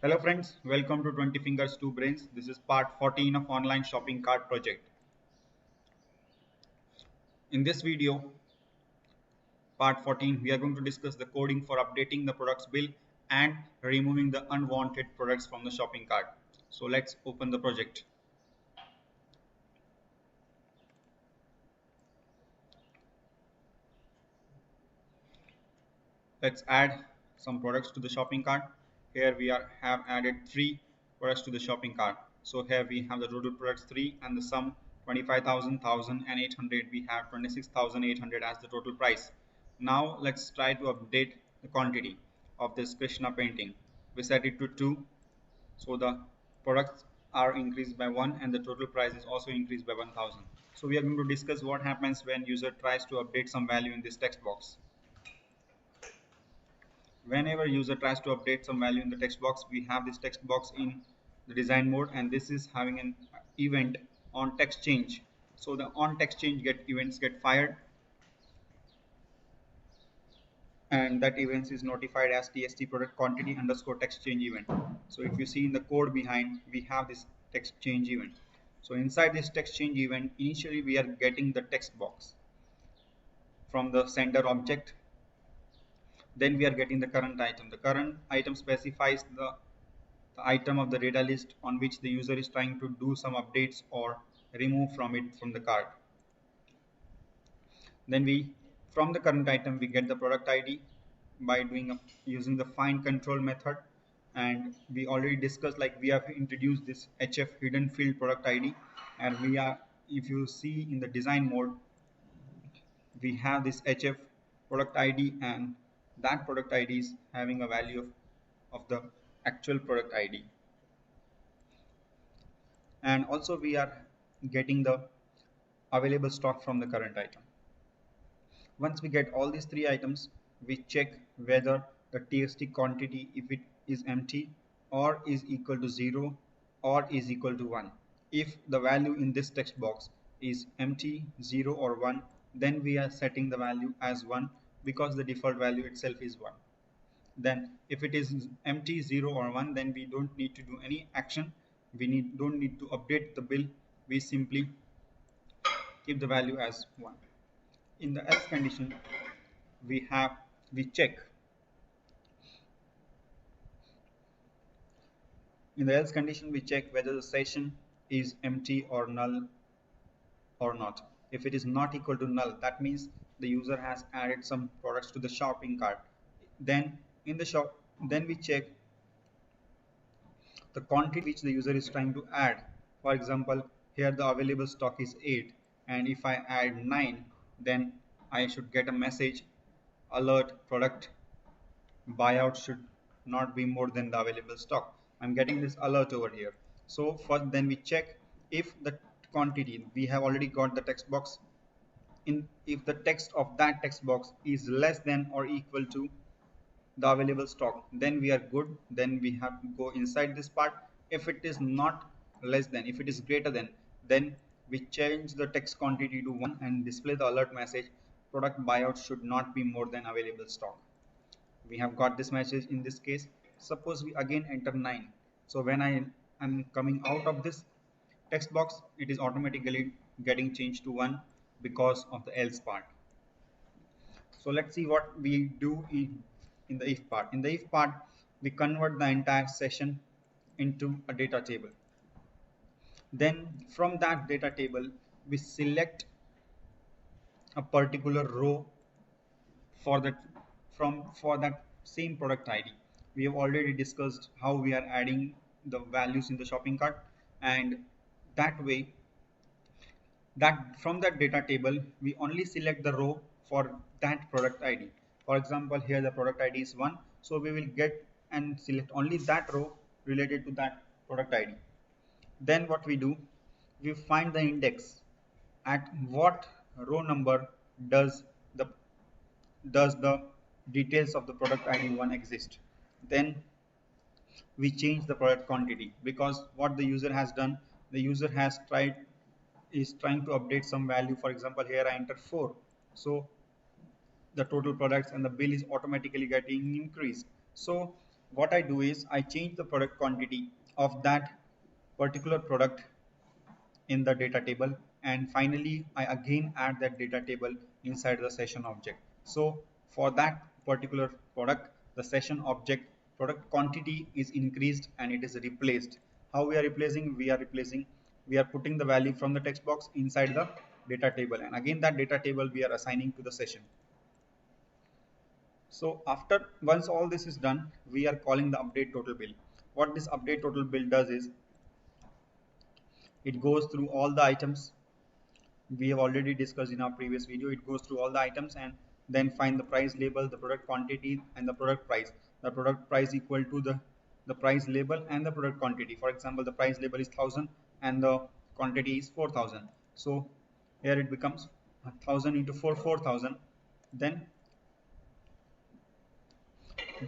Hello friends, welcome to 20 Fingers 2 Brains. This is part 14 of online shopping cart project. In this video, part 14, we are going to discuss the coding for updating the products bill and removing the unwanted products from the shopping cart. So let's open the project. Let's add some products to the shopping cart. Here we have added 3 products to the shopping cart. So here we have the total products 3 and the sum 25,000, 1,000 and 800. We have 26,800 as the total price. Now let's try to update the quantity of this Krishna painting. We set it to 2. So the products are increased by 1 and the total price is also increased by 1,000. So we are going to discuss what happens when user tries to update some value in this text box. Whenever user tries to update some value in the text box, we have this text box in the design mode, and this is having an event on text change. So the on text change events get fired, and that event is notified as tst product quantity underscore text change event. So if you see in the code behind, we have this text change event. So inside this text change event, initially we are getting the text box from the sender object. Then we are getting the current item. The current item specifies the item of the data list on which the user is trying to do some updates or remove from the cart. Then from the current item we get the product ID by using the find control method, and we already discussed, like, we have introduced this HF hidden field product ID, and if you see in the design mode, we have this HF product ID, and that product ID is having a value of the actual product ID. And also we are getting the available stock from the current item. Once we get all these 3 items, we check whether the txt quantity, if it is empty or is equal to 0 or is equal to 1. If the value in this text box is empty, 0 or 1, then we are setting the value as 1 because the default value itself is 1. Then if it is empty, 0 or 1, then we don't need to do any action. We don't need to update the bill. We simply keep the value as 1. In the else condition, we check. In the else condition, we check whether the session is empty or null or not. If it is not equal to null, that means the user has added some products to the shopping cart. Then then we check the quantity which the user is trying to add. For example, here the available stock is 8, and if I add 9, then I should get a message, alert, product buyout should not be more than the available stock. I'm getting this alert over here. So first, then we check if the quantity, we have already got the text box, if the text of that text box is less than or equal to the available stock, then we are good. Then we have to go inside this part. If it is not less than, if it is greater than, then we change the text quantity to 1 and display the alert message, product buyout should not be more than available stock. We have got this message in this case. Suppose we again enter 9. So when I am coming out of this text box, it is automatically getting changed to 1 because of the else part. So let's see what we do in the if part. In the if part, we convert the entire session into a data table. Then from that data table, we select a particular row for that same product ID. We have already discussed how we are adding the values in the shopping cart, and that way, that from that data table we only select the row for that product ID. For example, here the product ID is 1, so we will get and select only that row related to that product ID. Then what we do, we find the index at what row number does the details of the product ID 1 exist. Then we change the product quantity, because what the user has done, the user is trying to update some value. For example, here I enter 4, so the total products and the bill is automatically getting increased. So what I do is I change the product quantity of that particular product in the data table, and finally I again add that data table inside the session object. So for that particular product, the session object product quantity is increased and it is replaced. How we are replacing? We are putting the value from the text box inside the data table, and again that data table we are assigning to the session. So after once all this is done, we are calling the update total bill. What this update total bill does is it goes through all the items we have already discussed in our previous video. It goes through all the items and then find the price label, the product quantity, and the product price. The product price equal to the price label and the product quantity. For example, the price label is 1000 and the quantity is 4000. So here it becomes 1000 into 4, 4000. Then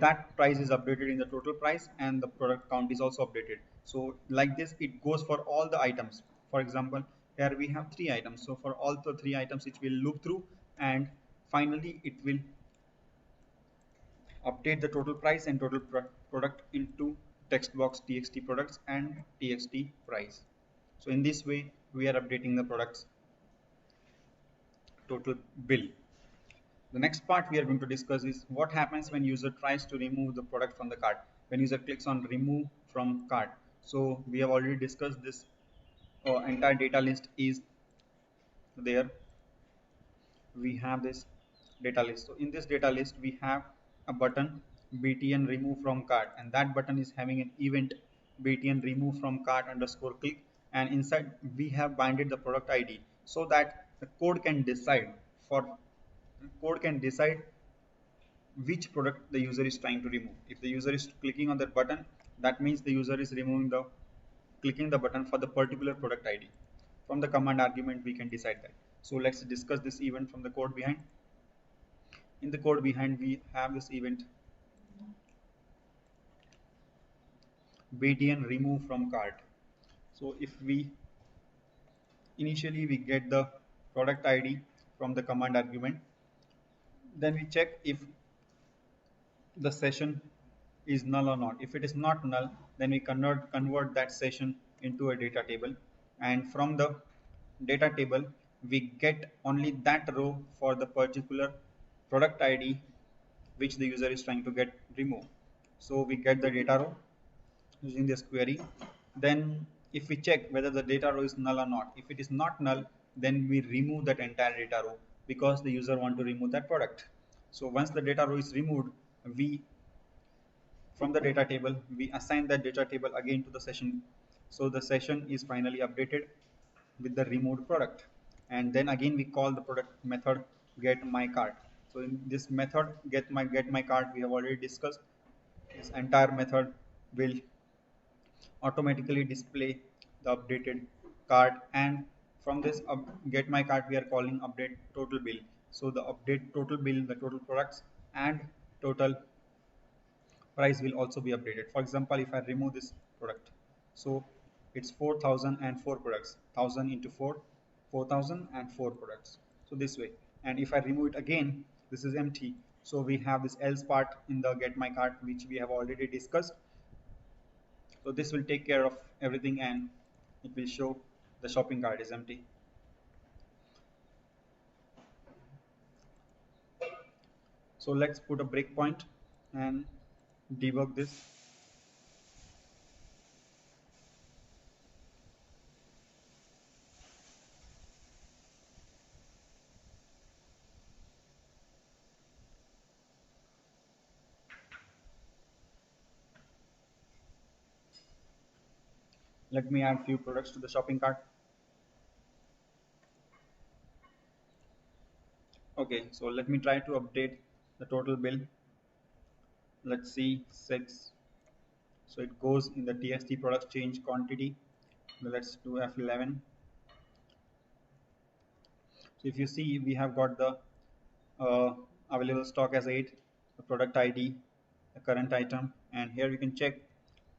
that price is updated in the total price and the product count is also updated. So like this it goes for all the items. For example, here we have three items, so for all the three items it will loop through, and finally it will update the total price and total product into text box txt products and txt price. So in this way we are updating the products total bill. The next part we are going to discuss is what happens when user tries to remove the product from the cart. When user clicks on remove from cart, so we have already discussed this. Entire data list is there. We have this data list. So in this data list we have a button btn remove from cart, and that button is having an event btn remove from cart underscore click, and inside we have binded the product id so that the code can decide for code can decide which product the user is trying to remove. If the user is clicking on that button, that means the user is removing the clicking the button for the particular product ID. From the command argument, we can decide that. So let's discuss this event from the code behind. In the code behind, we have this event btn remove from cart. So if we initially we get the product ID from the command argument, then we check if the session is null or not. If it is not null, then we convert that session into a data table, and from the data table we get only that row for the particular product ID which the user is trying to get removed. So we get the data row using this query. Then if we check whether the data row is null or not, if it is not null, then we remove that entire data row because the user want to remove that product. So once the data row is removed, we from the data table we assign that data table again to the session. So the session is finally updated with the removed product, and then again we call the product method get my cart. So in this method get my cart, we have already discussed. This entire method will automatically display the updated cart, and from this get my cart we are calling update total bill. So the update total bill, the total products and total price will also be updated. For example, if I remove this product, so it's 4004 products, 1000 into 4, 4004 products. So this way, and if I remove it again, this is empty. So we have this else part in the get my cart which we have already discussed. So this will take care of everything and it will show the shopping cart is empty. So let's put a breakpoint and debug this. Let me add few products to the shopping cart. Okay, so let me try to update the total bill. Let's see 6. So it goes in the txt products change quantity. Let's do F11. So if you see, we have got the available stock as 8, the product ID, the current item, and here we can check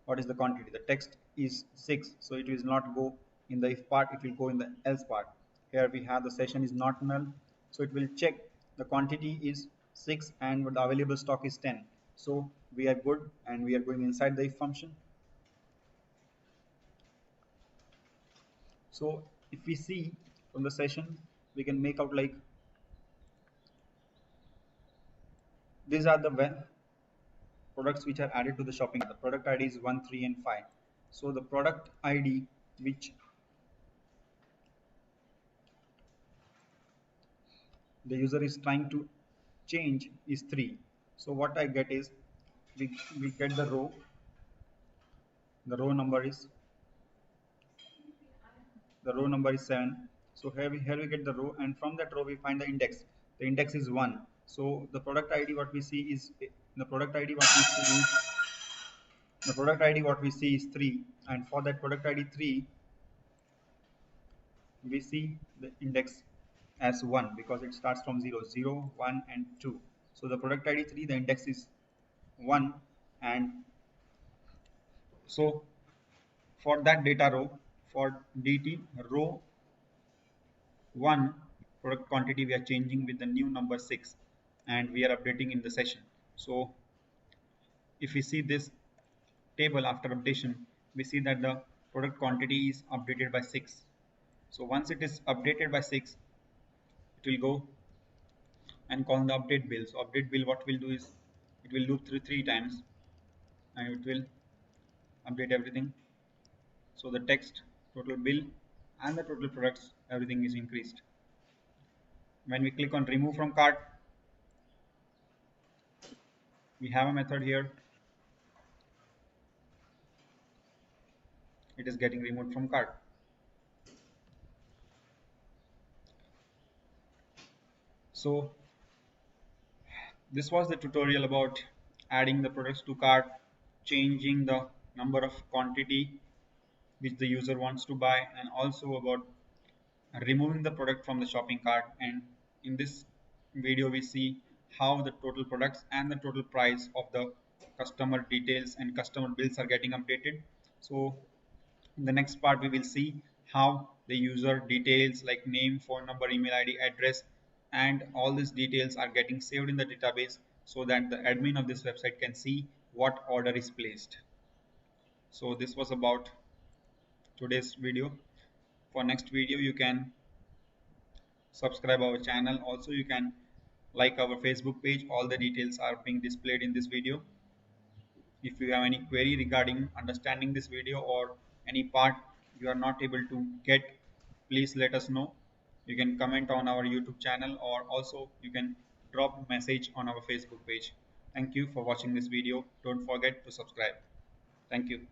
what is the quantity. The text is 6, so it will not go in the if part, it will go in the else part. Here we have the session is not null, so it will check the quantity is 6 and the available stock is 10. So we are good, and we are going inside the if function. So if we see from the session, we can make out like these are the products which are added to the shopping cart. The product ID is 1, 3, and 5. So the product ID which the user is trying to change is 3. So what I get is we get the row number is the row number is 7. So here we get the row, and from that row we find the index. The index is 1. So the product ID what we see is the product ID what we see is the product ID what we see is 3, and for that product ID 3 we see the index as 1 because it starts from 0, 0, 1, and 2. So the product ID 3, the index is 1, and so for that data row, for DT row 1 product quantity we are changing with the new number 6, and we are updating in the session. So if we see this table after updation, we see that the product quantity is updated by 6. So once it is updated by 6, it will go and call the update bill. So update bill what will do is it will loop through 3 times, and it will update everything. So the text, total bill, and the total products, everything is increased. When we click on remove from cart, we have a method here. It is getting removed from cart. So this was the tutorial about adding the products to cart, changing the number of quantity which the user wants to buy, and also about removing the product from the shopping cart. And in this video we see how the total products and the total price of the customer details and customer bills are getting updated. So in the next part we will see how the user details like name, phone number, email ID, address, and all these details are getting saved in the database so that the admin of this website can see what order is placed. So this was about today's video. For next video you can subscribe our channel. Also you can like our Facebook page. All the details are being displayed in this video. If you have any query regarding understanding this video or any part you are not able to get, please let us know. You can comment on our YouTube channel, or also you can drop a message on our Facebook page. Thank you for watching this video. Don't forget to subscribe. Thank you.